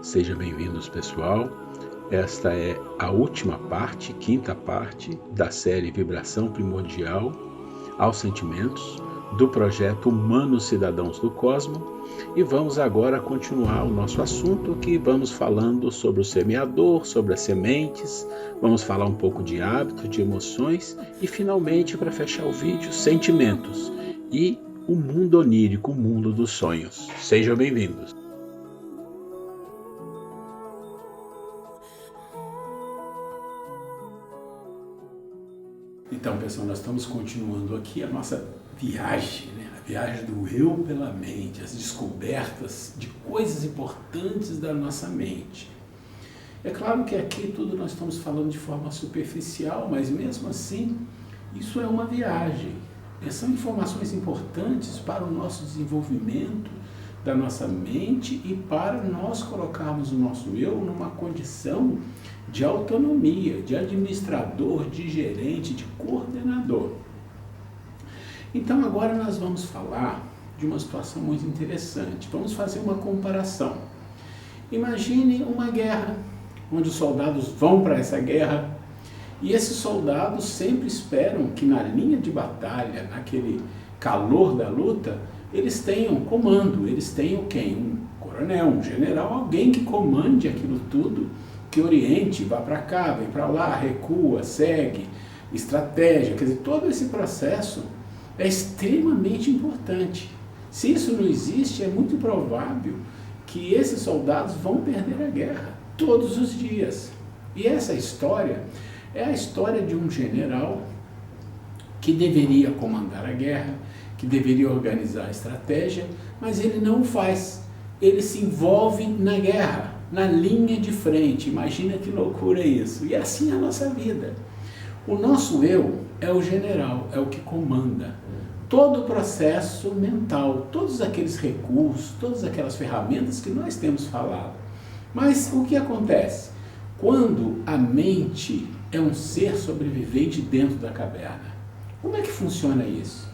Sejam bem-vindos, pessoal. Esta é a última parte, quinta parte da série Vibração Primordial aos Sentimentos do projeto Humanos Cidadãos do Cosmo, e vamos agora continuar o nosso assunto, que vamos falando sobre o semeador, sobre as sementes, vamos falar um pouco de hábitos, de emoções e finalmente, para fechar o vídeo, sentimentos e o mundo onírico, o mundo dos sonhos. Sejam bem-vindos. Então, pessoal, nós estamos continuando aqui a nossa viagem, a viagem do eu pela mente, as descobertas de coisas importantes da nossa mente. É claro que aqui tudo nós estamos falando de forma superficial, mas mesmo assim, isso é uma viagem. São informações importantes para o nosso desenvolvimento da nossa mente e para nós colocarmos o nosso eu numa condição de autonomia, de administrador, de gerente, de coordenador. Então agora nós vamos falar de uma situação muito interessante. Vamos fazer uma comparação. Imagine uma guerra, onde os soldados vão para essa guerra e esses soldados sempre esperam que na linha de batalha, naquele calor da luta, eles tenham comando, eles tenham quem? Um coronel, um general, alguém que comande aquilo tudo, que oriente, vá para cá, vem para lá, recua, segue, estratégia, quer dizer, todo esse processo é extremamente importante. Se isso não existe, é muito provável que esses soldados vão perder a guerra todos os dias. E essa história é a história de um general que deveria comandar a guerra, que deveria organizar a estratégia, mas ele não o faz. Ele se envolve na guerra, na linha de frente. Imagina que loucura isso. E assim é a nossa vida. O nosso eu é o general, é o que comanda todo o processo mental, todos aqueles recursos, todas aquelas ferramentas que nós temos falado. Mas o que acontece? Quando a mente é um ser sobrevivente dentro da caverna, como é que funciona isso?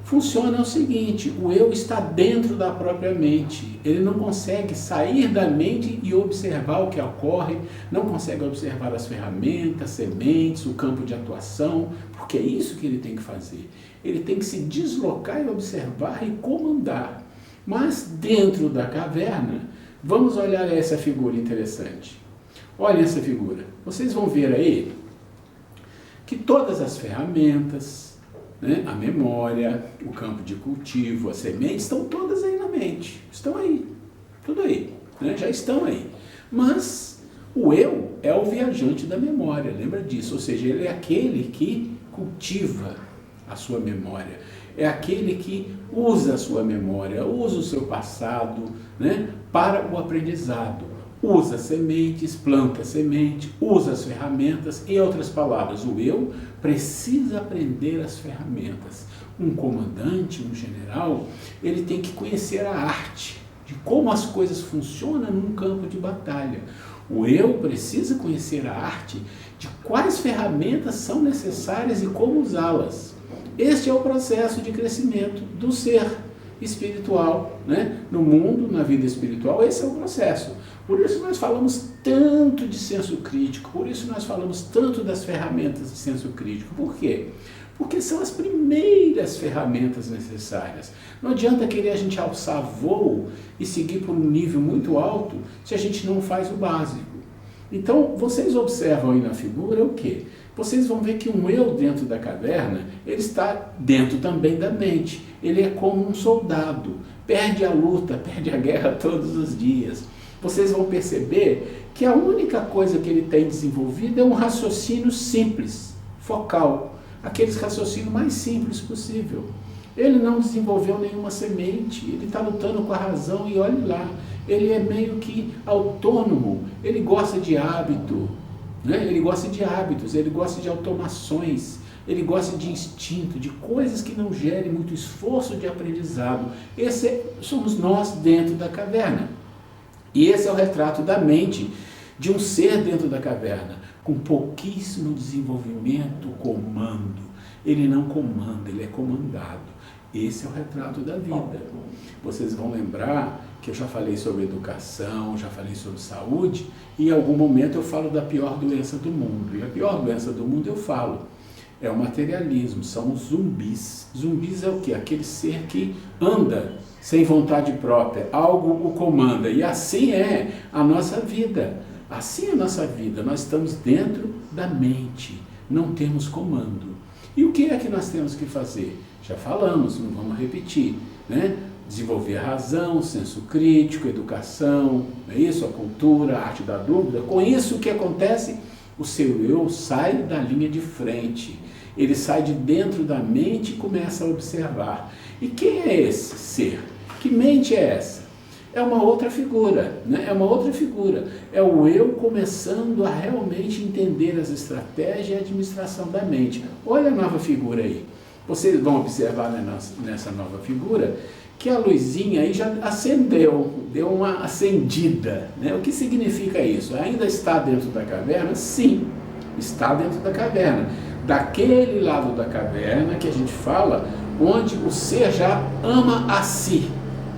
Funciona o seguinte: o eu está dentro da própria mente, ele não consegue sair da mente e observar o que ocorre, não consegue observar as ferramentas, sementes, o campo de atuação, porque é isso que ele tem que fazer. Ele tem que se deslocar e observar e comandar. Mas dentro da caverna, vamos olhar essa figura interessante. Olhem essa figura, vocês vão ver aí que todas as ferramentas, a memória, o campo de cultivo, as sementes, estão todas aí na mente, estão aí, tudo aí, já estão aí. Mas o eu é o viajante da memória, lembra disso? Ou seja, ele é aquele que cultiva a sua memória, é aquele que usa a sua memória, usa o seu passado para o aprendizado. Usa sementes, planta semente, usa as ferramentas. Em outras palavras, o eu precisa aprender as ferramentas. Um comandante, um general, ele tem que conhecer a arte de como as coisas funcionam num campo de batalha. O eu precisa conhecer a arte de quais ferramentas são necessárias e como usá-las. Este é o processo de crescimento do ser espiritual, no mundo, na vida espiritual. Esse é o processo. Por isso nós falamos tanto de senso crítico, por isso nós falamos tanto das ferramentas de senso crítico. Por quê? Porque são as primeiras ferramentas necessárias. Não adianta querer a gente alçar voo e seguir por um nível muito alto se a gente não faz o básico. Então, vocês observam aí na figura o quê? Vocês vão ver que um eu dentro da caverna, ele está dentro também da mente. Ele é como um soldado, perde a luta, perde a guerra todos os dias. Vocês vão perceber que a única coisa que ele tem desenvolvido é um raciocínio simples, focal, aqueles raciocínio mais simples possível. Ele não desenvolveu nenhuma semente, ele está lutando com a razão e olhe lá, ele é meio que autônomo, ele gosta de hábito, ele gosta de hábitos, ele gosta de automações, ele gosta de instinto, de coisas que não gerem muito esforço de aprendizado. Esse somos nós dentro da caverna. E esse é o retrato da mente de um ser dentro da caverna, com pouquíssimo desenvolvimento, comando. Ele não comanda, ele é comandado. Esse é o retrato da vida. Vocês vão lembrar que eu já falei sobre educação, já falei sobre saúde, e em algum momento eu falo da pior doença do mundo. E a pior doença do mundo eu falo, é o materialismo, são os zumbis. Zumbis é o quê? Aquele ser que anda sem vontade própria, algo o comanda. E assim é a nossa vida. Assim é a nossa vida. Nós estamos dentro da mente, não temos comando. E o que é que nós temos que fazer? Já falamos, não vamos repetir, né? Desenvolver a razão, senso crítico, educação, não é isso? A cultura, a arte da dúvida. Com isso, o que acontece? O seu eu sai da linha de frente. Ele sai de dentro da mente e começa a observar. E quem é esse ser? Que mente é essa? É uma outra figura, né? É uma outra figura. É o eu começando a realmente entender as estratégias e a administração da mente. Olha a nova figura aí. Vocês vão observar nessa nova figura que a luzinha aí já acendeu, deu uma acendida, né? O que significa isso? Ainda está dentro da caverna? Sim, está dentro da caverna. Daquele lado da caverna que a gente fala, onde o ser já ama a si,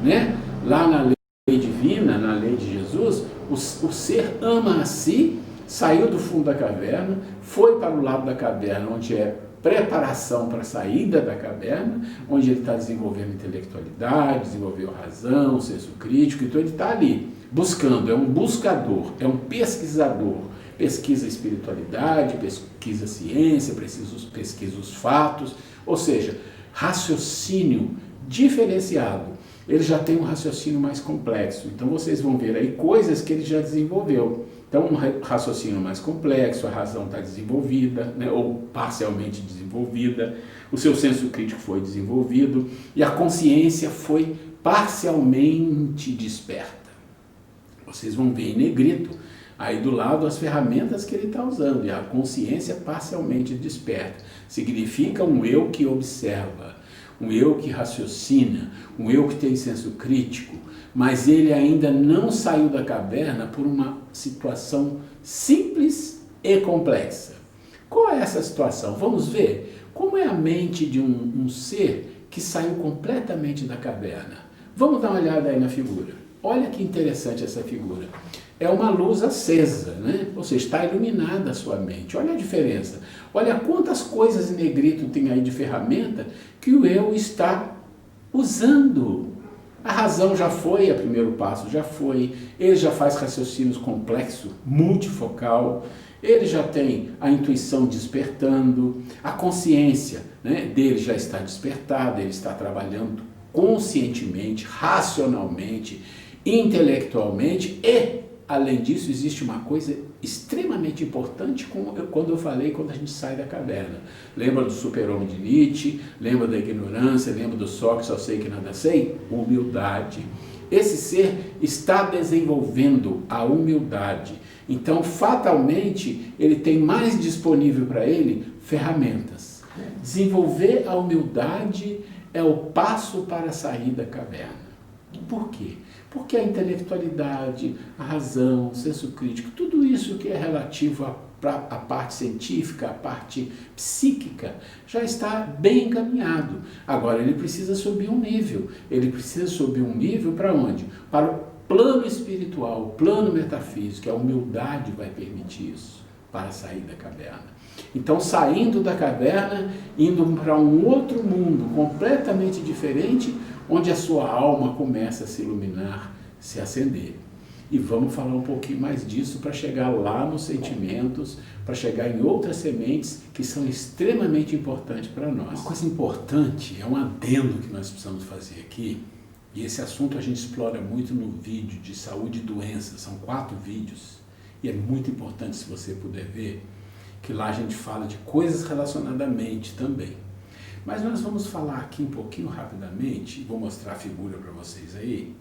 né? Lá na lei divina, na lei de Jesus, o ser ama a si, saiu do fundo da caverna, foi para o lado da caverna, onde é preparação para a saída da caverna, onde ele está desenvolvendo intelectualidade, desenvolveu razão, senso crítico, então ele está ali, buscando, é um buscador, é um pesquisador, pesquisa a espiritualidade, pesquisa a ciência, pesquisa os fatos, ou seja, raciocínio diferenciado. Ele já tem um raciocínio mais complexo, então vocês vão ver aí coisas que ele já desenvolveu. Então, um raciocínio mais complexo, a razão está desenvolvida, né, ou parcialmente desenvolvida, o seu senso crítico foi desenvolvido e a consciência foi parcialmente desperta. Vocês vão ver em negrito, aí do lado, as ferramentas que ele está usando, e a consciência parcialmente desperta. Significa um eu que observa, um eu que raciocina, um eu que tem senso crítico, mas ele ainda não saiu da caverna por uma situação simples e complexa. Qual é essa situação? Vamos ver como é a mente de um ser que saiu completamente da caverna. Vamos dar uma olhada aí na figura. Olha que interessante essa figura. É uma luz acesa, né? Ou seja, está iluminada a sua mente. Olha a diferença. Olha quantas coisas em negrito tem aí de ferramenta que o eu está usando. A razão já foi, o primeiro passo já foi, ele já faz raciocínios complexos, multifocal, ele já tem a intuição despertando, a consciência, né, dele já está despertada, ele está trabalhando conscientemente, racionalmente, intelectualmente e, além disso, existe uma coisa extremamente importante quando a gente sai da caverna. Lembra do super-homem de Nietzsche? Lembra da ignorância? Lembra do Sócrates, só sei que nada sei? Humildade. Esse ser está desenvolvendo a humildade. Então, fatalmente, ele tem mais disponível para ele ferramentas. Desenvolver a humildade é o passo para sair da caverna. Por quê? Porque a intelectualidade, a razão, o senso crítico, tudo isso que é relativo à parte científica, à parte psíquica, já está bem encaminhado. Agora ele precisa subir um nível. Ele precisa subir um nível para onde? Para o plano espiritual, o plano metafísico. A humildade vai permitir isso, para sair da caverna. Então, saindo da caverna, indo para um outro mundo completamente diferente, onde a sua alma começa a se iluminar, se acender. E vamos falar um pouquinho mais disso para chegar lá nos sentimentos, para chegar em outras sementes que são extremamente importantes para nós. Uma coisa importante, é um adendo que nós precisamos fazer aqui, e esse assunto a gente explora muito no vídeo de saúde e doenças, são 4 vídeos, e é muito importante se você puder ver, que lá a gente fala de coisas relacionadas à mente também. Mas nós vamos falar aqui um pouquinho rapidamente, vou mostrar a figura para vocês aí.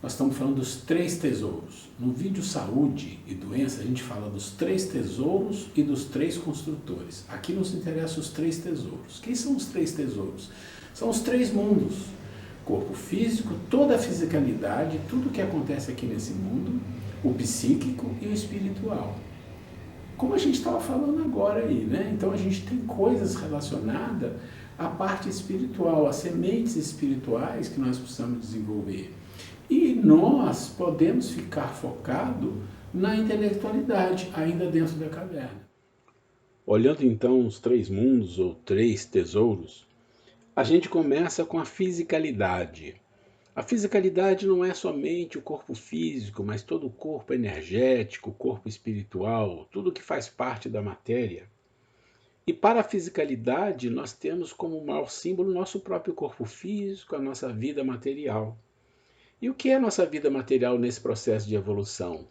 Nós estamos falando dos 3 tesouros. No vídeo Saúde e Doença, a gente fala dos 3 tesouros e dos 3 construtores. Aqui nos interessa os 3 tesouros. Quem são os 3 tesouros? São os 3 mundos. Corpo físico, toda a fisicalidade, tudo que acontece aqui nesse mundo, o psíquico e o espiritual. Como a gente estava falando agora aí, né? Então a gente tem coisas relacionadas a parte espiritual, as sementes espirituais que nós precisamos desenvolver. E nós podemos ficar focados na intelectualidade, ainda dentro da caverna. Olhando então os três mundos ou três tesouros, a gente começa com a fisicalidade. A fisicalidade não é somente o corpo físico, mas todo o corpo energético, o corpo espiritual, tudo que faz parte da matéria. E para a fisicalidade, nós temos como maior símbolo o nosso próprio corpo físico, a nossa vida material. E o que é a nossa vida material nesse processo de evolução?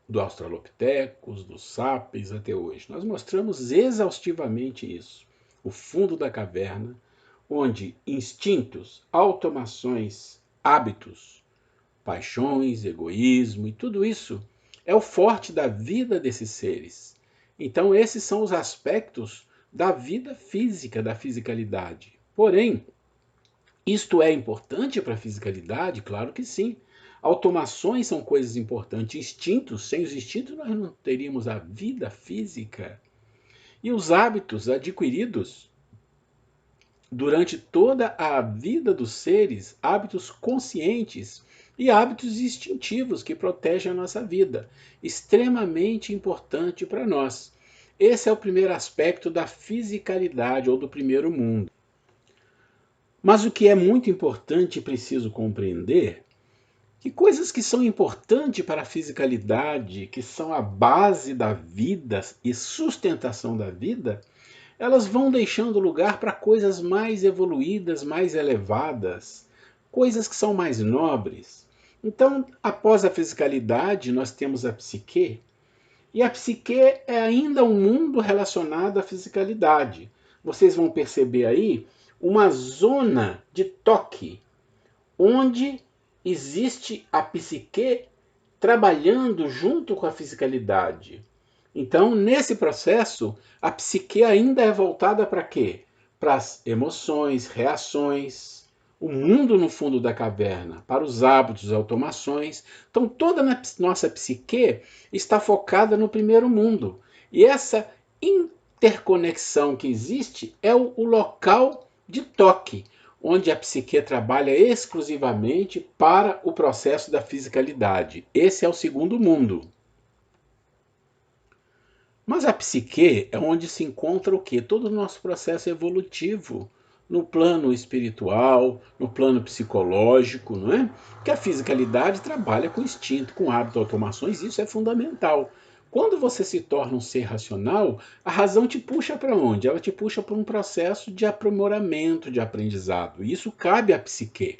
Do Australopithecus, dos sapiens até hoje. Nós mostramos exaustivamente isso. O fundo da caverna, onde instintos, automações, hábitos, paixões, egoísmo e tudo isso é o forte da vida desses seres. Então esses são os aspectos da vida física, da fisicalidade. Porém, isto é importante para a fisicalidade? Claro que sim. Automações são coisas importantes. Instintos, sem os instintos nós não teríamos a vida física. E os hábitos adquiridos durante toda a vida dos seres, hábitos conscientes e hábitos instintivos que protegem a nossa vida, extremamente importante para nós. Esse é o primeiro aspecto da fisicalidade ou do primeiro mundo. Mas o que é muito importante e preciso compreender, que coisas que são importantes para a fisicalidade, que são a base da vida e sustentação da vida, elas vão deixando lugar para coisas mais evoluídas, mais elevadas, coisas que são mais nobres. Então, após a fisicalidade, nós temos a psique, e a psique é ainda um mundo relacionado à fisicalidade. Vocês vão perceber aí uma zona de toque, onde existe a psique trabalhando junto com a fisicalidade. Então, nesse processo, a psique ainda é voltada para quê? Para as emoções, reações, o mundo no fundo da caverna, para os hábitos, automações. Então, toda a nossa psique está focada no primeiro mundo. E essa interconexão que existe é o local de toque, onde a psique trabalha exclusivamente para o processo da fisicalidade. Esse é o segundo mundo. Mas a psique é onde se encontra o quê? Todo o nosso processo evolutivo, no plano espiritual, no plano psicológico, não é? Porque a fisicalidade trabalha com instinto, com hábito, automações, isso é fundamental. Quando você se torna um ser racional, a razão te puxa para onde? Ela te puxa para um processo de aprimoramento, de aprendizado. E isso cabe à psique.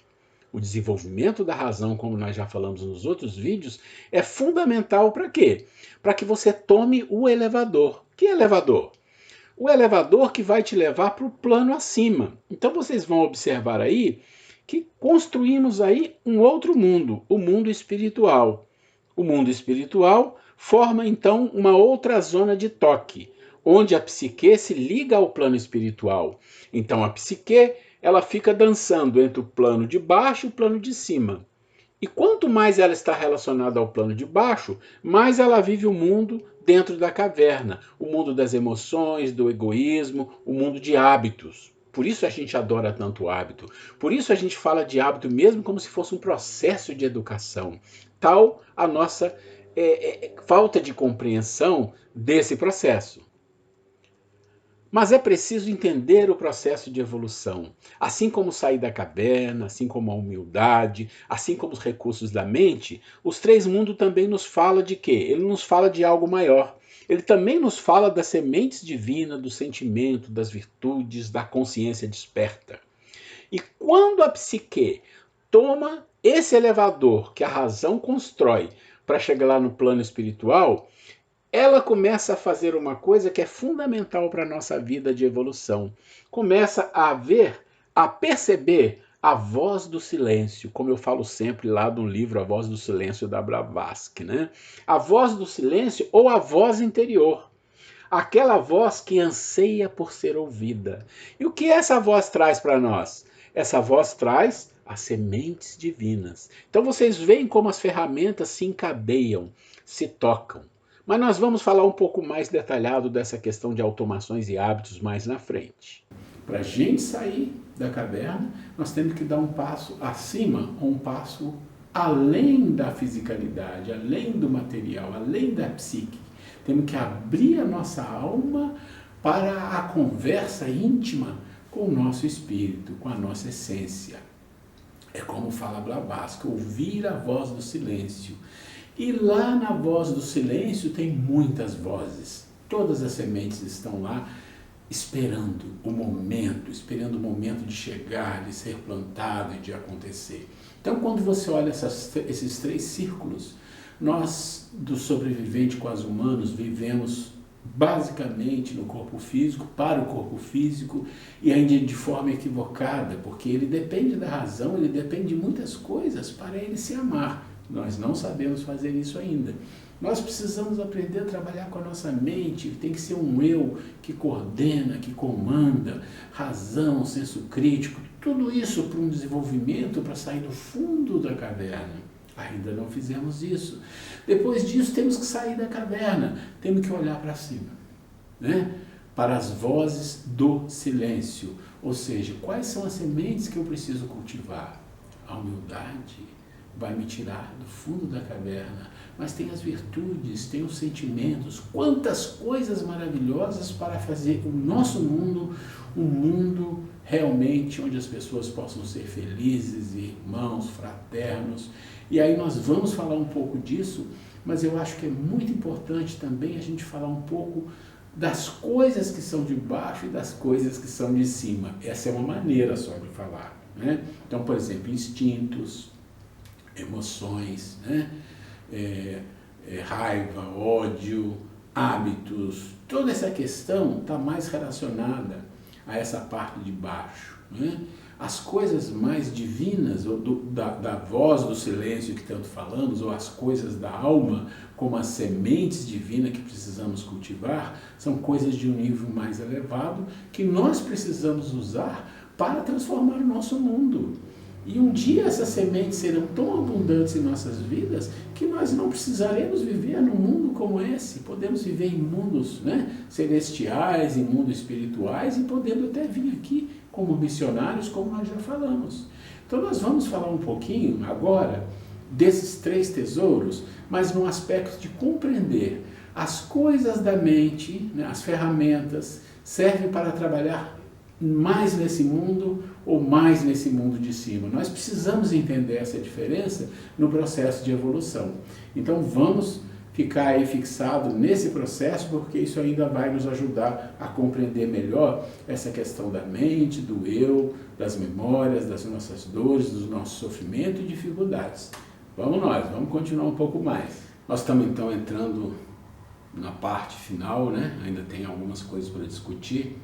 O desenvolvimento da razão, como nós já falamos nos outros vídeos, é fundamental para quê? Para que você tome o elevador. Que elevador? O elevador que vai te levar para o plano acima. Então vocês vão observar aí que construímos aí um outro mundo, o mundo espiritual. O mundo espiritual forma então uma outra zona de toque, onde a psique se liga ao plano espiritual. Então a psique ela fica dançando entre o plano de baixo e o plano de cima. E quanto mais ela está relacionada ao plano de baixo, mais ela vive o mundo dentro da caverna, o mundo das emoções, do egoísmo, o mundo de hábitos. Por isso a gente adora tanto o hábito. Por isso a gente fala de hábito mesmo como se fosse um processo de educação. Tal a nossa falta de compreensão desse processo. Mas é preciso entender o processo de evolução. Assim como sair da caverna, assim como a humildade, assim como os recursos da mente, os três mundos também nos fala de quê? Ele nos fala de algo maior. Ele também nos fala das sementes divinas, do sentimento, das virtudes, da consciência desperta. E quando a psique toma esse elevador que a razão constrói para chegar lá no plano espiritual, ela começa a fazer uma coisa que é fundamental para a nossa vida de evolução. Começa a ver, a perceber a voz do silêncio, como eu falo sempre lá do livro A Voz do Silêncio da Blavatsky, né? A voz do silêncio ou a voz interior. Aquela voz que anseia por ser ouvida. E o que essa voz traz para nós? Essa voz traz as sementes divinas. Então vocês veem como as ferramentas se encadeiam, se tocam. Mas nós vamos falar um pouco mais detalhado dessa questão de automações e hábitos mais na frente. para a gente sair da caverna, nós temos que dar um passo acima, um passo além da fisicalidade, além do material, além da psique. Temos que abrir a nossa alma para a conversa íntima com o nosso espírito, com a nossa essência. É como fala Blavatsky, ouvir a voz do silêncio. E lá na voz do silêncio tem muitas vozes. Todas as sementes estão lá esperando o momento de chegar, de ser plantado e de acontecer. Então, quando você olha esses 3 círculos, nós, do sobrevivente quase humanos, vivemos basicamente no corpo físico, para o corpo físico, e ainda de forma equivocada, porque ele depende da razão, ele depende de muitas coisas para ele se amar. Nós não sabemos fazer isso ainda. Nós precisamos aprender a trabalhar com a nossa mente, tem que ser um eu que coordena, que comanda, razão, senso crítico, tudo isso para um desenvolvimento, para sair do fundo da caverna. Ainda não fizemos isso. Depois disso, temos que sair da caverna, temos que olhar para cima, né? Para as vozes do silêncio. Ou seja, quais são as sementes que eu preciso cultivar? A humildade vai me tirar do fundo da caverna, mas tem as virtudes, tem os sentimentos, quantas coisas maravilhosas para fazer o nosso mundo um mundo realmente onde as pessoas possam ser felizes, irmãos, fraternos. E aí nós vamos falar um pouco disso, mas eu acho que é muito importante também a gente falar um pouco das coisas que são de baixo e das coisas que são de cima. Essa é uma maneira só de falar, né? Então, por exemplo, instintos, emoções, né? Raiva, ódio, hábitos, toda essa questão está mais relacionada a essa parte de baixo, né? As coisas mais divinas, ou da voz do silêncio que tanto falamos, ou as coisas da alma, como as sementes divinas que precisamos cultivar, são coisas de um nível mais elevado que nós precisamos usar para transformar o nosso mundo. E um dia essas sementes serão tão abundantes em nossas vidas que nós não precisaremos viver num mundo como esse. Podemos viver em mundos, né, celestiais, em mundos espirituais, e podendo até vir aqui como missionários, como nós já falamos. Então nós vamos falar um pouquinho agora desses 3 tesouros, mas num aspecto de compreender as coisas da mente, né, as ferramentas, servem para trabalhar mais nesse mundo ou mais nesse mundo de cima. Nós precisamos entender essa diferença no processo de evolução. Então vamos ficar aí fixado nesse processo, porque isso ainda vai nos ajudar a compreender melhor essa questão da mente, do eu, das memórias, das nossas dores, do nosso sofrimento e dificuldades. Vamos continuar um pouco mais. Nós estamos então entrando na parte final, né? Ainda tem algumas coisas para discutir,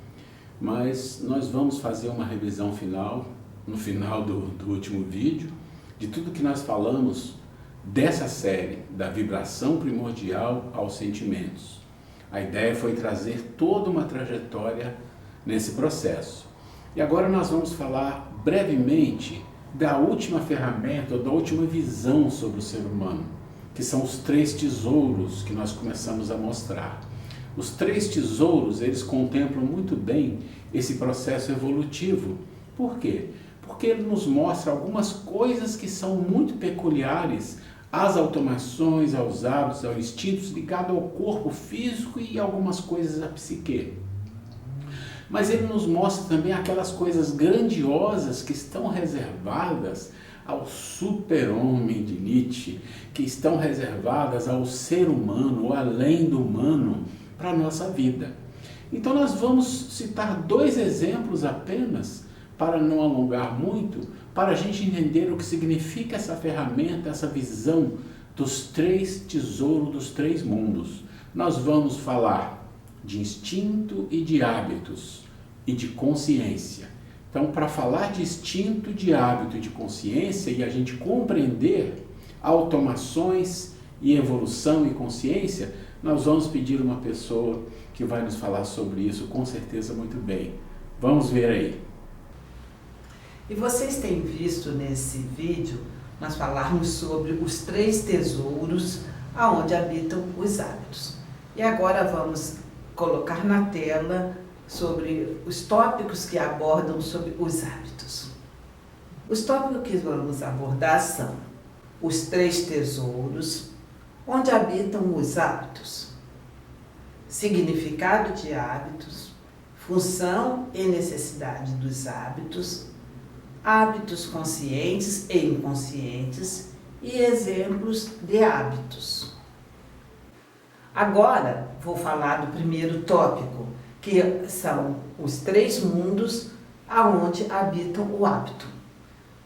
mas nós vamos fazer uma revisão final, no final do último vídeo, de tudo que nós falamos dessa série, da vibração primordial aos sentimentos. A ideia foi trazer toda uma trajetória nesse processo. E agora nós vamos falar brevemente da última ferramenta, ou da última visão sobre o ser humano, que são os 3 tesouros que nós começamos a mostrar. Os 3 tesouros, eles contemplam muito bem esse processo evolutivo. Por quê? Porque ele nos mostra algumas coisas que são muito peculiares às automações, aos hábitos, aos instintos ligados ao corpo físico e algumas coisas à psique. Mas ele nos mostra também aquelas coisas grandiosas que estão reservadas ao super-homem de Nietzsche, que estão reservadas ao ser humano, ou além do humano, para a nossa vida. Então nós vamos citar 2 exemplos apenas, para não alongar muito, para a gente entender o que significa essa ferramenta, essa visão dos 3 tesouros dos 3 mundos. Nós vamos falar de instinto e de hábitos e de consciência. Então, para falar de instinto, de hábito e de consciência, e a gente compreender automações e evolução e consciência, nós vamos pedir uma pessoa que vai nos falar sobre isso, com certeza muito bem. Vamos ver aí. E vocês têm visto nesse vídeo, nós falarmos sobre os 3 tesouros aonde habitam os hábitos. E agora vamos colocar na tela sobre os tópicos que abordam sobre os hábitos. Os tópicos que vamos abordar são os 3 tesouros, onde habitam os hábitos, significado de hábitos, função e necessidade dos hábitos, hábitos conscientes e inconscientes e exemplos de hábitos. Agora vou falar do primeiro tópico, que são os 3 mundos aonde habitam o hábito.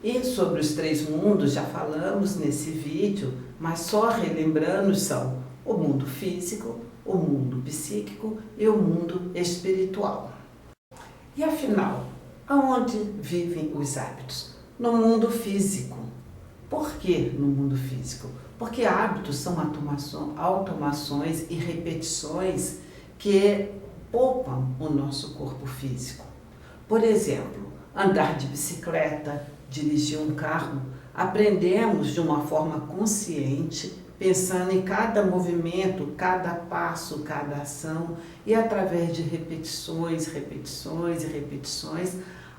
E sobre os 3 mundos já falamos nesse vídeo, mas só relembrando são o mundo físico, o mundo psíquico e o mundo espiritual. E afinal, aonde vivem os hábitos? No mundo físico. Por que no mundo físico? Porque hábitos são automações e repetições que poupam o nosso corpo físico. Por exemplo, andar de bicicleta, dirigir um carro, aprendemos de uma forma consciente, pensando em cada movimento, cada passo, cada ação, e através de repetições,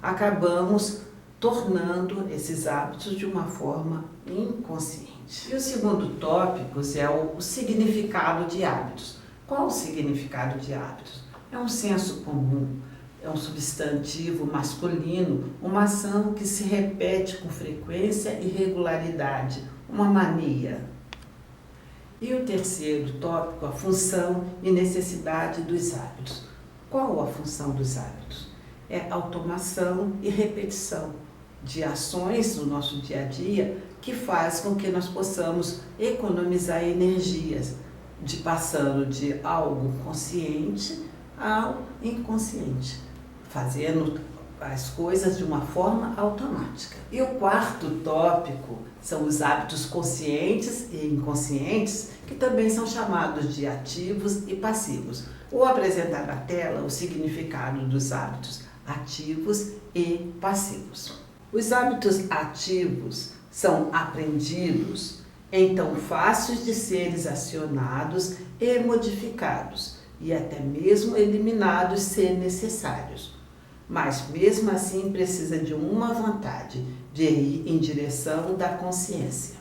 acabamos tornando esses hábitos de uma forma inconsciente. E o segundo tópico é o significado de hábitos. Qual o significado de hábitos? É um senso comum, é um substantivo masculino, uma ação que se repete com frequência e regularidade, uma mania. E o terceiro tópico, a função e necessidade dos hábitos. Qual a função dos hábitos? É automação e repetição de ações no nosso dia a dia que faz com que nós possamos economizar energias, passando de algo consciente ao inconsciente, fazendo as coisas de uma forma automática. E o quarto tópico são os hábitos conscientes e inconscientes, que também são chamados de ativos e passivos. Vou apresentar na tela o significado dos hábitos ativos e passivos. Os hábitos ativos são aprendidos, então fáceis de serem acionados e modificados, e até mesmo eliminados se necessários. Mas mesmo assim precisa de uma vontade de ir em direção da consciência.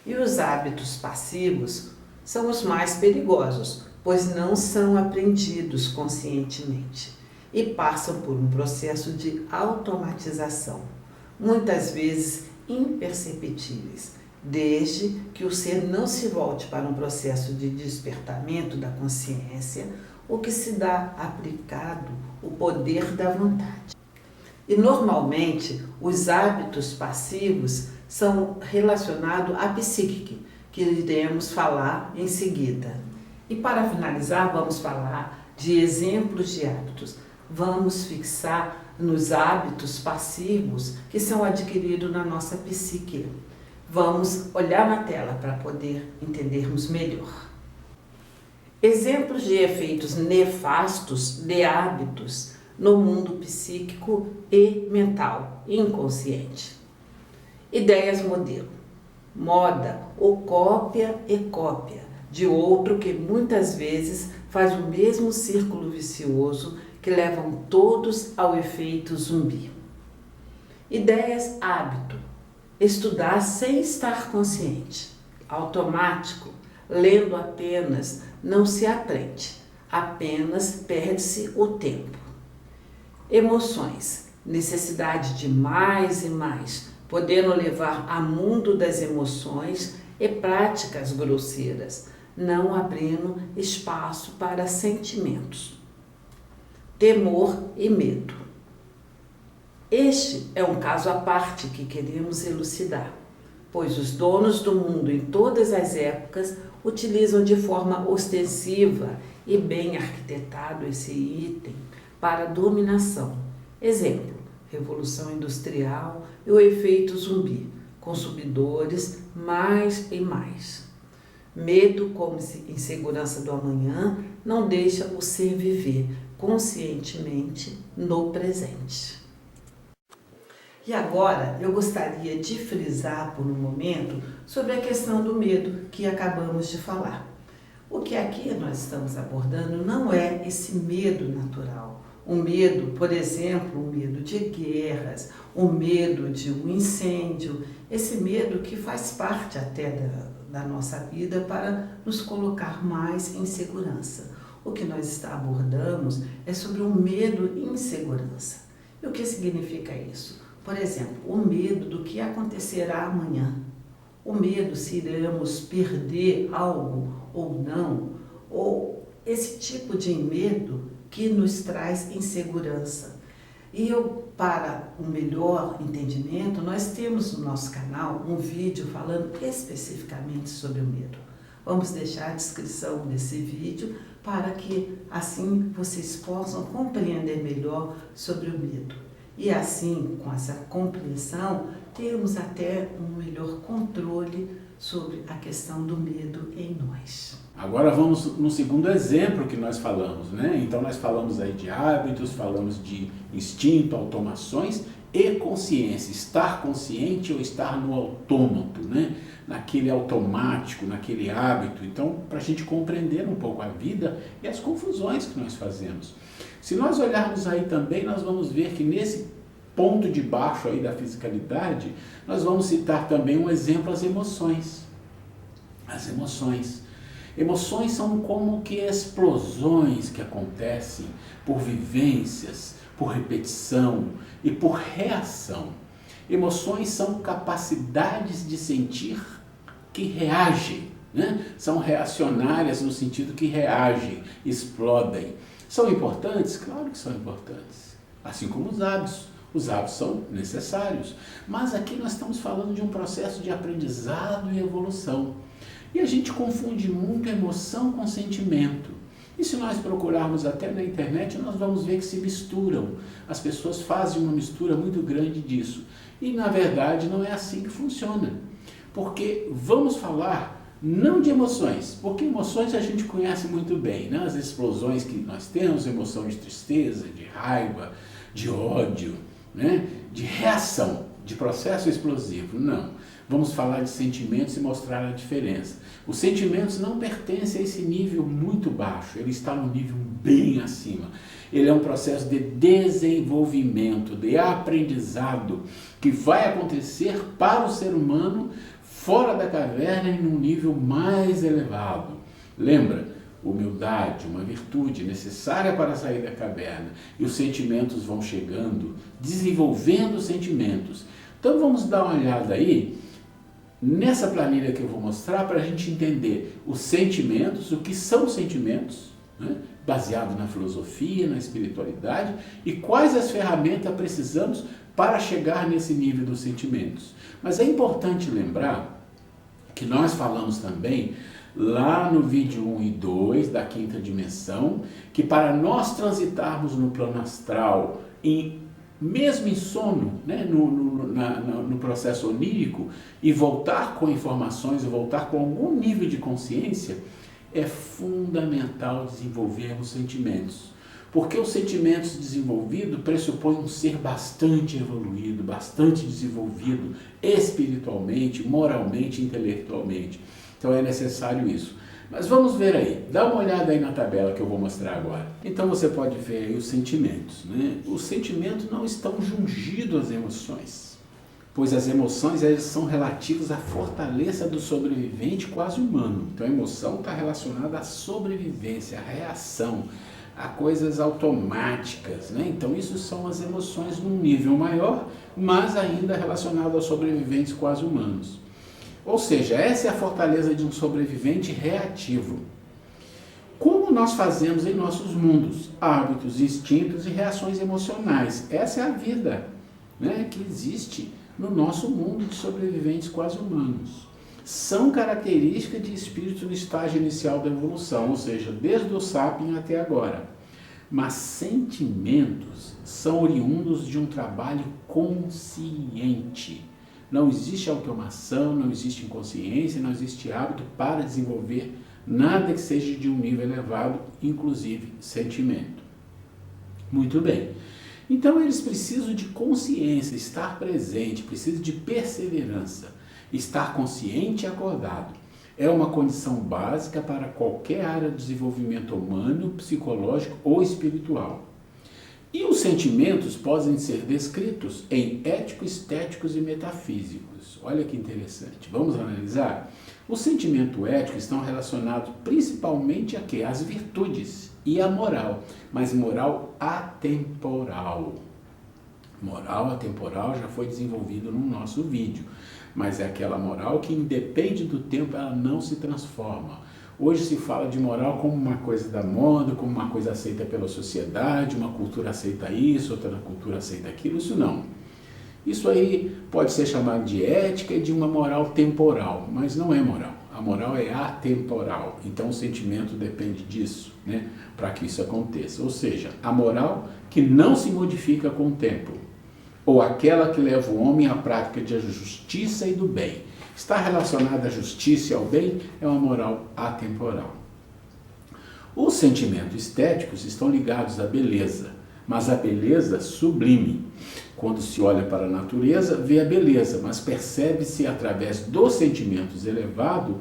E os hábitos passivos são os mais perigosos, pois não são aprendidos conscientemente e passam por um processo de automatização, muitas vezes imperceptíveis, desde que o ser não se volte para um processo de despertamento da consciência, o que se dá aplicado o poder da vontade. E normalmente os hábitos passivos são relacionados à psique, que iremos falar em seguida. E para finalizar, vamos falar de exemplos de hábitos. Vamos fixar nos hábitos passivos que são adquiridos na nossa psique. Vamos olhar na tela para poder entendermos melhor. Exemplos de efeitos nefastos de hábitos no mundo psíquico e mental, inconsciente. Ideias modelo. Moda ou cópia e cópia de outro que muitas vezes faz o mesmo círculo vicioso que levam todos ao efeito zumbi. Ideias hábito. Estudar sem estar consciente. Automático. Lendo apenas, não se aprende. Apenas perde-se o tempo. Emoções. Necessidade de mais e mais, podendo levar a mundo das emoções e práticas grosseiras, não abrindo espaço para sentimentos. Temor e medo. Este é um caso à parte que queremos elucidar, pois os donos do mundo em todas as épocas utilizam de forma ostensiva e bem arquitetado esse item para dominação. Exemplo, Revolução Industrial e o efeito zumbi, consumidores mais e mais. Medo como insegurança do amanhã não deixa o ser viver conscientemente no presente. E agora eu gostaria de frisar por um momento sobre a questão do medo que acabamos de falar. O que aqui nós estamos abordando não é esse medo natural. O medo, por exemplo, o medo de guerras, o medo de um incêndio, esse medo que faz parte até da nossa vida para nos colocar mais em segurança. O que nós abordamos é sobre o medo e insegurança. E o que significa isso? Por exemplo, o medo do que acontecerá amanhã, o medo se iremos perder algo ou não, ou esse tipo de medo que nos traz insegurança. E para um melhor entendimento, nós temos no nosso canal um vídeo falando especificamente sobre o medo. Vamos deixar a descrição desse vídeo para que assim vocês possam compreender melhor sobre o medo. E assim, com essa compreensão, temos até um melhor controle sobre a questão do medo em nós. Agora vamos no segundo exemplo que nós falamos, né? Então nós falamos aí de hábitos, falamos de instinto, automações e consciência. Estar consciente ou estar no autômato, né? Naquele automático, naquele hábito. Então, para a gente compreender um pouco a vida e as confusões que nós fazemos. Se nós olharmos aí também, nós vamos ver que nesse ponto de baixo aí da fisicalidade, nós vamos citar também um exemplo, as emoções. As emoções. Emoções são como que explosões que acontecem por vivências, por repetição e por reação. Emoções são capacidades de sentir que reagem, né? São reacionárias no sentido que reagem, explodem. São importantes? Claro que são importantes, assim como os hábitos. Os hábitos são necessários, mas aqui nós estamos falando de um processo de aprendizado e evolução. E a gente confunde muito emoção com sentimento. E se nós procurarmos até na internet, nós vamos ver que se misturam. As pessoas fazem uma mistura muito grande disso. E na verdade não é assim que funciona. Porque vamos falar não de emoções, porque emoções a gente conhece muito bem, né? As explosões que nós temos, emoção de tristeza, de raiva, de ódio, né? De reação, de processo explosivo. Não. Vamos falar de sentimentos e mostrar a diferença. Os sentimentos não pertencem a esse nível muito baixo, ele está no nível bem acima. Ele é um processo de desenvolvimento, de aprendizado, que vai acontecer para o ser humano fora da caverna em um nível mais elevado. Lembra? Humildade, uma virtude necessária para sair da caverna. E os sentimentos vão chegando, desenvolvendo os sentimentos. Então vamos dar uma olhada aí nessa planilha que eu vou mostrar para a gente entender os sentimentos, o que são sentimentos, né? Baseado na filosofia, na espiritualidade, e quais as ferramentas precisamos para chegar nesse nível dos sentimentos. Mas é importante lembrar que nós falamos também lá no vídeo 1 e 2 da quinta dimensão, que para nós transitarmos no plano astral, mesmo em sono, né, no processo onírico, e voltar com informações, e voltar com algum nível de consciência, é fundamental desenvolvermos sentimentos. Porque os sentimentos desenvolvidos pressupõem um ser bastante evoluído, bastante desenvolvido espiritualmente, moralmente, intelectualmente. Então é necessário isso. Mas vamos ver aí, dá uma olhada aí na tabela que eu vou mostrar agora. Então você pode ver aí os sentimentos, né? Os sentimentos não estão jungidos às emoções, pois as emoções elas são relativas à fortaleza do sobrevivente quase humano. Então a emoção está relacionada à sobrevivência, à reação, a coisas automáticas, né? Então isso são as emoções num nível maior, mas ainda relacionado aos sobreviventes quase humanos. Ou seja, essa é a fortaleza de um sobrevivente reativo. Como nós fazemos em nossos mundos? Hábitos, instintos e reações emocionais. Essa é a vida, né, que existe no nosso mundo de sobreviventes quase humanos. São características de espírito no estágio inicial da evolução, ou seja, desde o Sapiens até agora. Mas sentimentos são oriundos de um trabalho consciente. Não existe automação, não existe inconsciência, não existe hábito para desenvolver nada que seja de um nível elevado, inclusive sentimento. Muito bem. Então eles precisam de consciência, estar presente, precisam de perseverança, estar consciente e acordado. É uma condição básica para qualquer área do desenvolvimento humano, psicológico ou espiritual. E os sentimentos podem ser descritos em éticos, estéticos e metafísicos. Olha que interessante. Vamos analisar? Os sentimentos éticos estão relacionados principalmente a quê? Às virtudes e à moral, mas moral atemporal. Moral atemporal já foi desenvolvido no nosso vídeo, mas é aquela moral que independe do tempo, ela não se transforma. Hoje se fala de moral como uma coisa da moda, como uma coisa aceita pela sociedade, uma cultura aceita isso, outra cultura aceita aquilo, isso não. Isso aí pode ser chamado de ética e de uma moral temporal, mas não é moral. A moral é atemporal, então o sentimento depende disso, né, para que isso aconteça. Ou seja, a moral que não se modifica com o tempo, ou aquela que leva o homem à prática de justiça e do bem. Está relacionada à justiça e ao bem, é uma moral atemporal. Os sentimentos estéticos estão ligados à beleza, mas a beleza sublime. Quando se olha para a natureza, vê a beleza, mas percebe-se através dos sentimentos elevados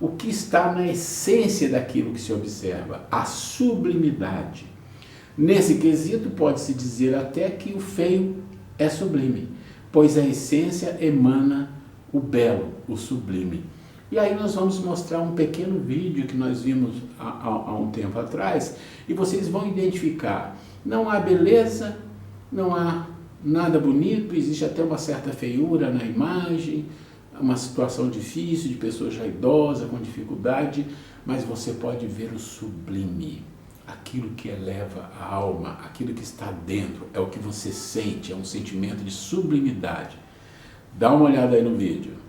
o que está na essência daquilo que se observa, a sublimidade. Nesse quesito, pode-se dizer até que o feio é sublime, pois a essência emana o belo, o sublime. E aí nós vamos mostrar um pequeno vídeo que nós vimos há um tempo atrás, e vocês vão identificar, não há beleza, não há nada bonito, existe até uma certa feiura na imagem, uma situação difícil de pessoa já idosa, com dificuldade, mas você pode ver o sublime, aquilo que eleva a alma, aquilo que está dentro, é o que você sente, é um sentimento de sublimidade. Dá uma olhada aí no vídeo.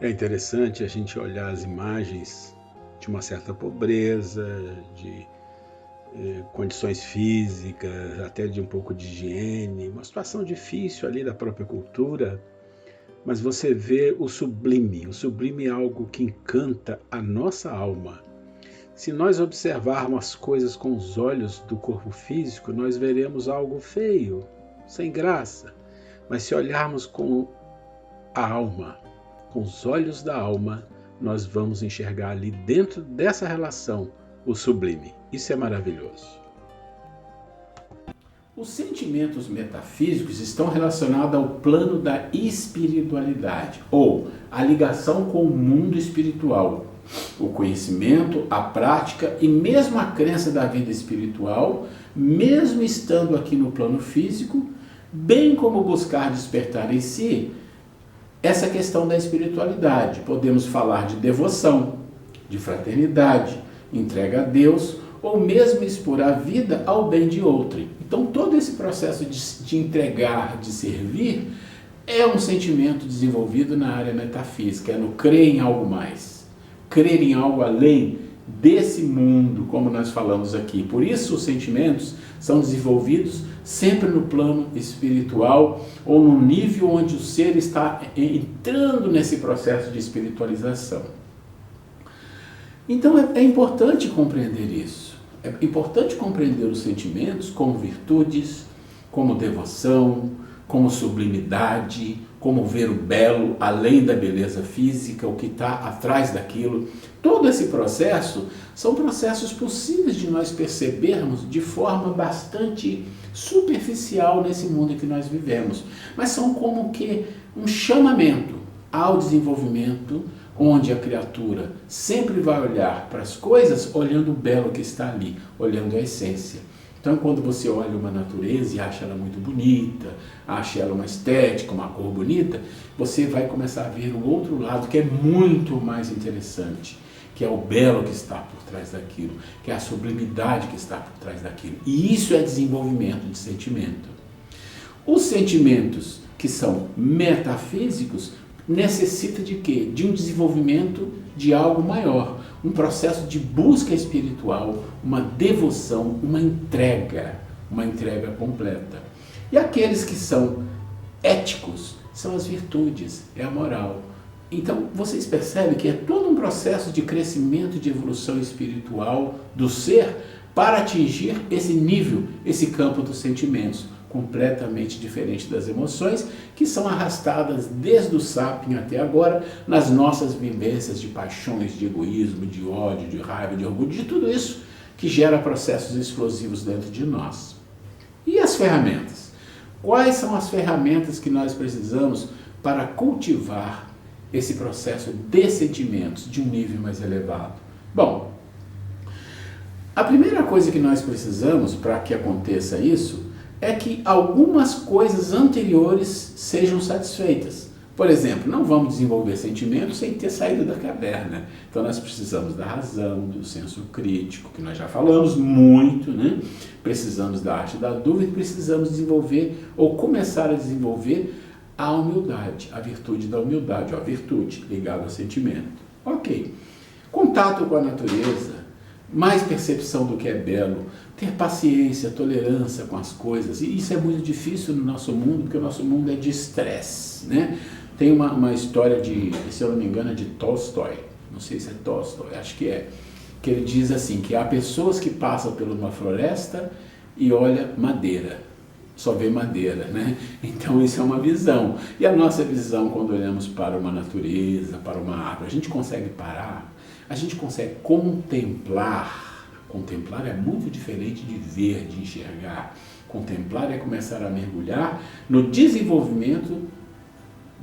É interessante a gente olhar as imagens de uma certa pobreza, de condições físicas, até de um pouco de higiene, uma situação difícil ali da própria cultura, mas você vê o sublime é algo que encanta a nossa alma. Se nós observarmos as coisas com os olhos do corpo físico, nós veremos algo feio, sem graça. Mas se olharmos com a alma, com os olhos da alma, nós vamos enxergar ali dentro dessa relação o sublime. Isso é maravilhoso. Os sentimentos metafísicos estão relacionados ao plano da espiritualidade, ou a ligação com o mundo espiritual. O conhecimento, a prática e mesmo a crença da vida espiritual, mesmo estando aqui no plano físico, bem como buscar despertar em si essa questão da espiritualidade. Podemos falar de devoção, de fraternidade, entrega a Deus, ou mesmo expor a vida ao bem de outrem. Então todo esse processo de entregar, de servir, é um sentimento desenvolvido na área metafísica, é no crer em algo mais, crer em algo além desse mundo, como nós falamos aqui. Por isso os sentimentos são desenvolvidos sempre no plano espiritual ou no nível onde o ser está entrando nesse processo de espiritualização. Então é importante compreender isso. É importante compreender os sentimentos como virtudes, como devoção, como sublimidade, como ver o belo além da beleza física, o que está atrás daquilo. Todo esse processo são processos possíveis de nós percebermos de forma bastante superficial nesse mundo em que nós vivemos, mas são como que um chamamento ao desenvolvimento, onde a criatura sempre vai olhar para as coisas olhando o belo que está ali, olhando a essência. Então, quando você olha uma natureza e acha ela muito bonita, acha ela uma estética, uma cor bonita, você vai começar a ver o outro lado que é muito mais interessante, que é o belo que está por trás daquilo, que é a sublimidade que está por trás daquilo. E isso é desenvolvimento de sentimento. Os sentimentos que são metafísicos necessita de quê? De um desenvolvimento de algo maior, um processo de busca espiritual, uma devoção, uma entrega completa. E aqueles que são éticos são as virtudes, é a moral. Então vocês percebem que é todo um processo de crescimento, de evolução espiritual do ser para atingir esse nível, esse campo dos sentimentos, completamente diferente das emoções, que são arrastadas desde o sapien até agora nas nossas vivências de paixões, de egoísmo, de ódio, de raiva, de orgulho, de tudo isso que gera processos explosivos dentro de nós. E as ferramentas? Quais são as ferramentas que nós precisamos para cultivar esse processo de sentimentos de um nível mais elevado? Bom, a primeira coisa que nós precisamos para que aconteça isso é que algumas coisas anteriores sejam satisfeitas. Por exemplo, não vamos desenvolver sentimentos sem ter saído da caverna. Então nós precisamos da razão, do senso crítico, que nós já falamos muito, né? Precisamos da arte da dúvida e precisamos desenvolver ou começar a desenvolver a humildade, a virtude da humildade, a virtude ligada ao sentimento. Ok. Contato com a natureza, mais percepção do que é belo, ter paciência, tolerância com as coisas. E isso é muito difícil no nosso mundo, porque o nosso mundo é de estresse, né? Tem uma história de, se eu não me engano, é de Tolstói, não sei se é Tolstói, acho que é, que ele diz assim, que há pessoas que passam por uma floresta e olha madeira, só vê madeira, né? Então isso é uma visão. E a nossa visão, quando olhamos para uma natureza, para uma árvore, a gente consegue parar, a gente consegue contemplar. Contemplar é muito diferente de ver, de enxergar. Contemplar é começar a mergulhar no desenvolvimento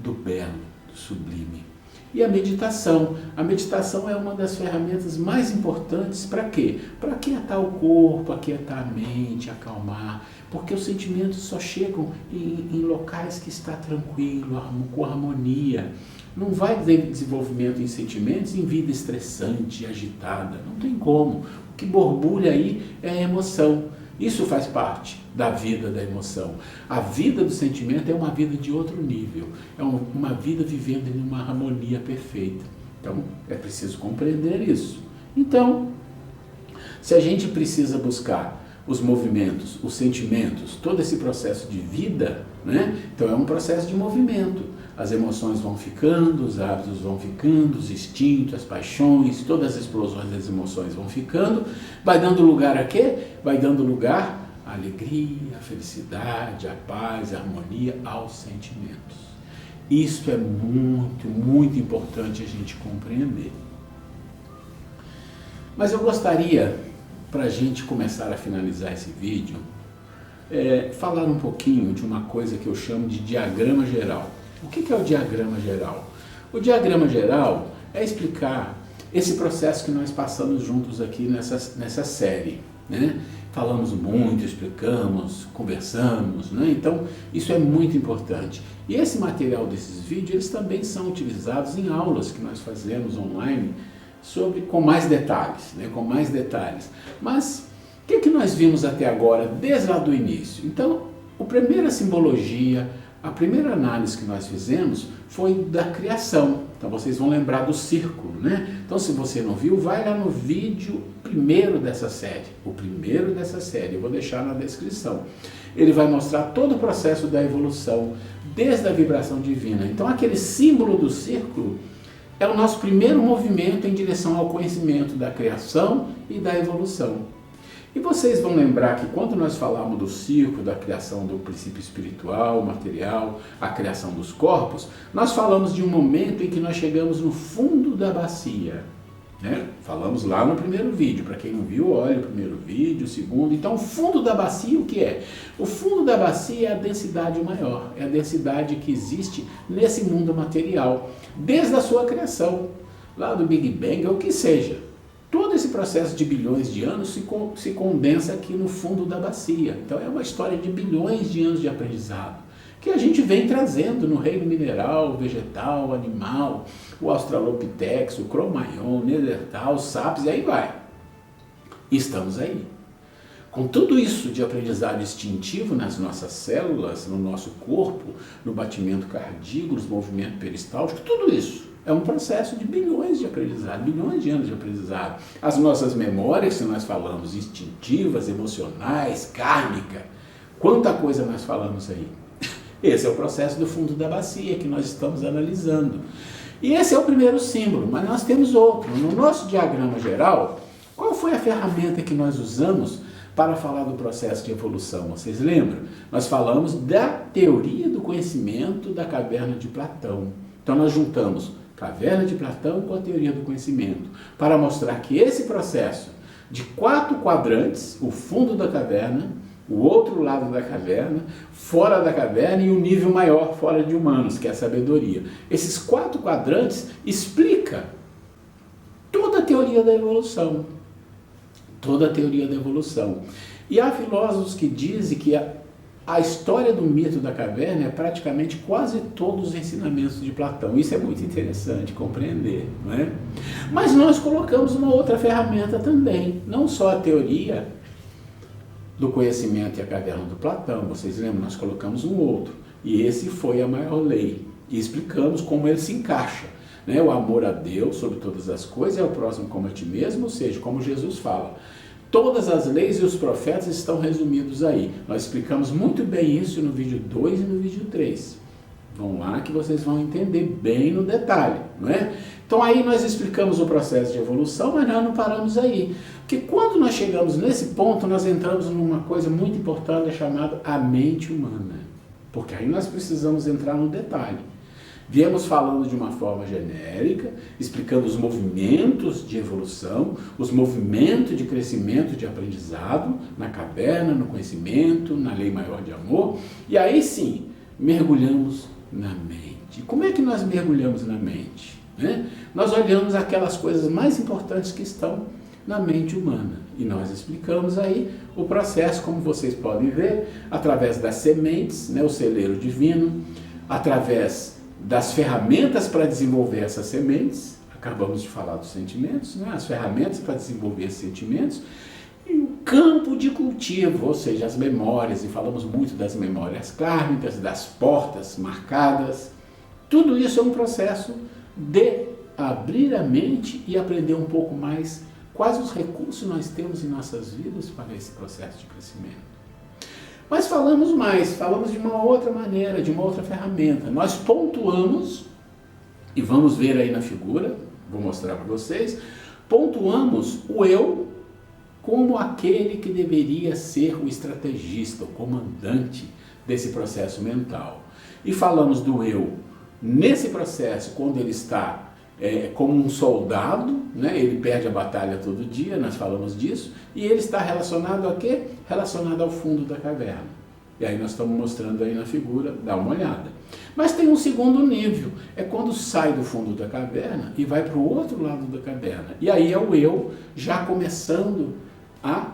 do belo, do sublime. E a meditação. A meditação é uma das ferramentas mais importantes para quê? Para aquietar o corpo, aquietar a mente, acalmar. Porque os sentimentos só chegam em locais que está tranquilo, com harmonia. Não vai ter desenvolvimento em sentimentos em vida estressante, agitada. Não tem como. O que borbulha aí é a emoção. Isso faz parte da vida da emoção. A vida do sentimento é uma vida de outro nível, é uma vida vivendo em uma harmonia perfeita. Então, é preciso compreender isso. Então, se a gente precisa buscar os movimentos, os sentimentos, todo esse processo de vida, né? Então é um processo de movimento. As emoções vão ficando, os hábitos vão ficando, os instintos, as paixões, todas as explosões das emoções vão ficando. Vai dando lugar a quê? Vai dando lugar à alegria, à felicidade, à paz, à harmonia, aos sentimentos. Isso é muito, muito importante a gente compreender. Mas eu gostaria, para a gente começar a finalizar esse vídeo, falar um pouquinho de uma coisa que eu chamo de diagrama geral. O que é o diagrama geral? O diagrama geral é explicar esse processo que nós passamos juntos aqui nessa série, né? Falamos muito, explicamos, conversamos, né? Então isso é muito importante. E esse material desses vídeos, eles também são utilizados em aulas que nós fazemos online, com mais detalhes, né? Com mais detalhes. Mas o que nós vimos até agora, desde lá do início? Então, a primeira simbologia, a primeira análise que nós fizemos foi da criação. Então vocês vão lembrar do círculo, né? Então se você não viu, vai lá no vídeo primeiro dessa série. O primeiro dessa série, eu vou deixar na descrição. Ele vai mostrar todo o processo da evolução, desde a vibração divina. Então aquele símbolo do círculo é o nosso primeiro movimento em direção ao conhecimento da criação e da evolução. E vocês vão lembrar que quando nós falamos do círculo, da criação do princípio espiritual, material, a criação dos corpos, nós falamos de um momento em que nós chegamos no fundo da bacia, né? Falamos lá no primeiro vídeo, para quem não viu, olha o primeiro vídeo, o segundo. Então o fundo da bacia o que é? O fundo da bacia é a densidade maior, é a densidade que existe nesse mundo material, desde a sua criação, lá do Big Bang, ou o que seja. Todo esse processo de bilhões de anos se condensa aqui no fundo da bacia. Então é uma história de bilhões de anos de aprendizado, que a gente vem trazendo no reino mineral, vegetal, animal, o Australopithecus, o Cro-Magnon, o Neandertal, o Sapiens, e aí vai. Estamos aí. Com tudo isso de aprendizado instintivo nas nossas células, no nosso corpo, no batimento cardíaco, nos movimentos peristálticos, tudo isso é um processo de bilhões de aprendizado, bilhões de anos de aprendizado. As nossas memórias, se nós falamos instintivas, emocionais, kármica, quanta coisa nós falamos aí. Esse é o processo do fundo da bacia que nós estamos analisando. E esse é o primeiro símbolo, mas nós temos outro. No nosso diagrama geral, qual foi a ferramenta que nós usamos para falar do processo de evolução? Vocês lembram? Nós falamos da teoria do conhecimento da caverna de Platão. Então nós juntamos Caverna de Platão com a teoria do conhecimento, para mostrar que esse processo de 4 quadrantes, o fundo da caverna, o outro lado da caverna, fora da caverna e o nível maior, fora de humanos, que é a sabedoria. Esses 4 quadrantes explicam toda a teoria da evolução. Toda a teoria da evolução. E há filósofos que dizem que a história do mito da caverna é praticamente quase todos os ensinamentos de Platão. Isso é muito interessante compreender, não é? Mas nós colocamos uma outra ferramenta também, não só a teoria do conhecimento e a caverna do Platão. Vocês lembram? Nós colocamos um outro. E esse foi a maior lei. E explicamos como ele se encaixa, né? O amor a Deus sobre todas as coisas e ao próximo como a ti mesmo, ou seja, como Jesus fala. Todas as leis e os profetas estão resumidos aí. Nós explicamos muito bem isso no vídeo 2 e no vídeo 3. Vão lá que vocês vão entender bem no detalhe, não é? Então aí nós explicamos o processo de evolução, mas nós não paramos aí. Porque quando nós chegamos nesse ponto, nós entramos numa coisa muito importante chamada a mente humana. Porque aí nós precisamos entrar no detalhe. Viemos falando de uma forma genérica, explicando os movimentos de evolução, os movimentos de crescimento, de aprendizado, na caverna, no conhecimento, na lei maior de amor, e aí sim, mergulhamos na mente. E como é que nós mergulhamos na mente? Né? Nós olhamos aquelas coisas mais importantes que estão na mente humana. E nós explicamos aí o processo, como vocês podem ver, através das sementes, né, o celeiro divino, através das ferramentas para desenvolver essas sementes, acabamos de falar dos sentimentos, né? As ferramentas para desenvolver esses sentimentos, e o campo de cultivo, ou seja, as memórias, e falamos muito das memórias kármicas, das portas marcadas. Tudo isso é um processo de abrir a mente e aprender um pouco mais quais os recursos nós temos em nossas vidas para esse processo de crescimento. Mas falamos mais, falamos de uma outra maneira, de uma outra ferramenta. Nós pontuamos, e vamos ver aí na figura, vou mostrar para vocês, pontuamos o eu como aquele que deveria ser o estrategista, o comandante desse processo mental. E falamos do eu nesse processo, quando ele está como um soldado, né? Ele perde a batalha todo dia, nós falamos disso, e ele está relacionado a quê? Relacionado ao fundo da caverna. E aí nós estamos mostrando aí na figura, dá uma olhada. Mas tem um segundo nível, é quando sai do fundo da caverna e vai para o outro lado da caverna. E aí é o eu já começando a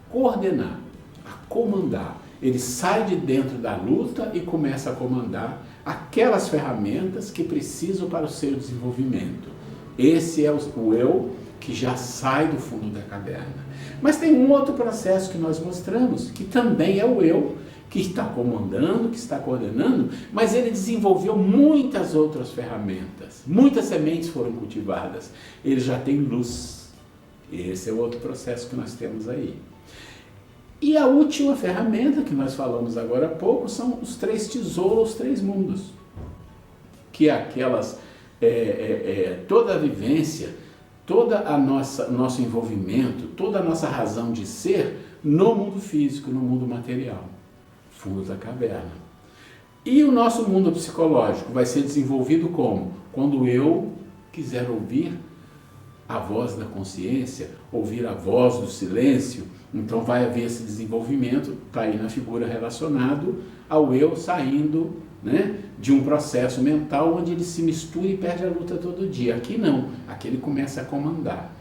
coordenar, a comandar. Ele sai de dentro da luta e começa a comandar aquelas ferramentas que precisam para o seu desenvolvimento. Esse é o eu que já sai do fundo da caverna. Mas tem um outro processo que nós mostramos, que também é o eu que está comandando, que está coordenando, mas ele desenvolveu muitas outras ferramentas. Muitas sementes foram cultivadas. Ele já tem luz. Esse é o outro processo que nós temos aí. E a última ferramenta que nós falamos agora há pouco são os 3 tesouros, os 3 mundos. Que é aquelas, toda a vivência, todo nosso envolvimento, toda a nossa razão de ser no mundo físico, no mundo material, fundo da caverna. E o nosso mundo psicológico vai ser desenvolvido como? Quando eu quiser ouvir a voz da consciência, ouvir a voz do silêncio, então vai haver esse desenvolvimento, está aí na figura relacionado ao eu saindo, né, de um processo mental onde ele se mistura e perde a luta todo dia. Aqui não, aqui ele começa a comandar.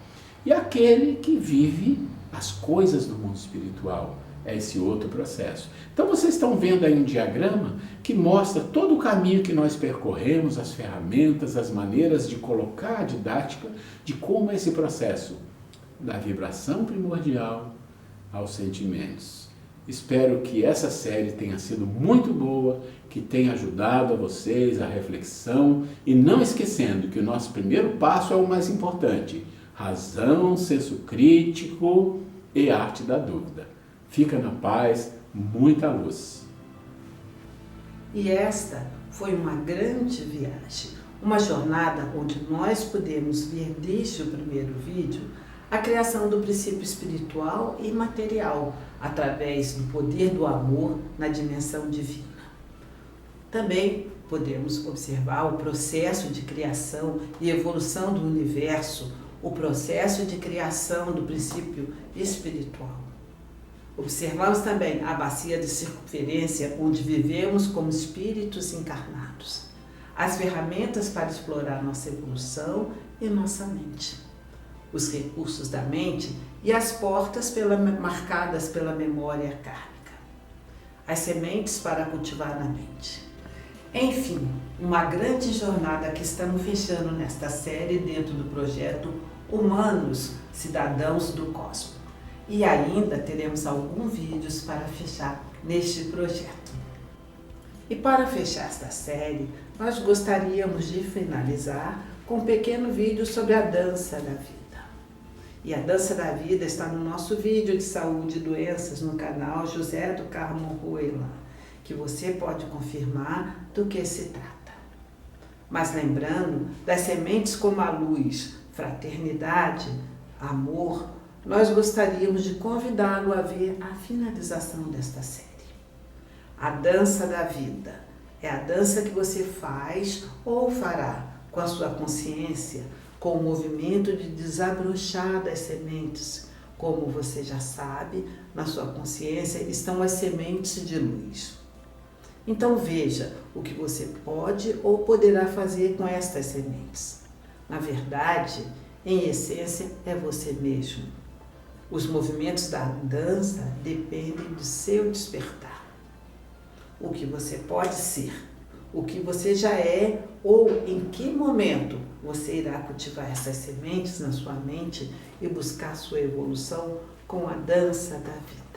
E aquele que vive as coisas do mundo espiritual, é esse outro processo. Então vocês estão vendo aí um diagrama que mostra todo o caminho que nós percorremos, as ferramentas, as maneiras de colocar a didática de como é esse processo da vibração primordial aos sentimentos. Espero que essa série tenha sido muito boa, que tenha ajudado a vocês a reflexão e não esquecendo que o nosso primeiro passo é o mais importante: razão, senso crítico e arte da dúvida. Fica na paz, muita luz. E esta foi uma grande viagem, uma jornada onde nós podemos ver desde o primeiro vídeo a criação do princípio espiritual e material, através do poder do amor na dimensão divina. Também podemos observar o processo de criação e evolução do universo, o processo de criação do princípio espiritual. Observamos também a bacia de circunferência, onde vivemos como espíritos encarnados, as ferramentas para explorar nossa evolução e nossa mente, os recursos da mente e as portas marcadas pela memória kármica, as sementes para cultivar na mente. Enfim, uma grande jornada que estamos fechando nesta série dentro do projeto Humanos, Cidadãos do Cosmos. E ainda teremos alguns vídeos para fechar neste projeto. E para fechar esta série, nós gostaríamos de finalizar com um pequeno vídeo sobre a dança da vida. E a dança da vida está no nosso vídeo de saúde e doenças no canal José do Carmo Ruelan, que você pode confirmar do que se trata. Mas lembrando das sementes como a luz, fraternidade, amor, nós gostaríamos de convidá-lo a ver a finalização desta série. A dança da vida é a dança que você faz ou fará com a sua consciência, com o movimento de desabrochar das sementes. Como você já sabe, na sua consciência estão as sementes de luz. Então veja o que você pode ou poderá fazer com estas sementes. Na verdade, em essência, é você mesmo. Os movimentos da dança dependem do seu despertar. O que você pode ser, o que você já é Ou em que momento você irá cultivar essas sementes na sua mente e buscar sua evolução com a dança da vida.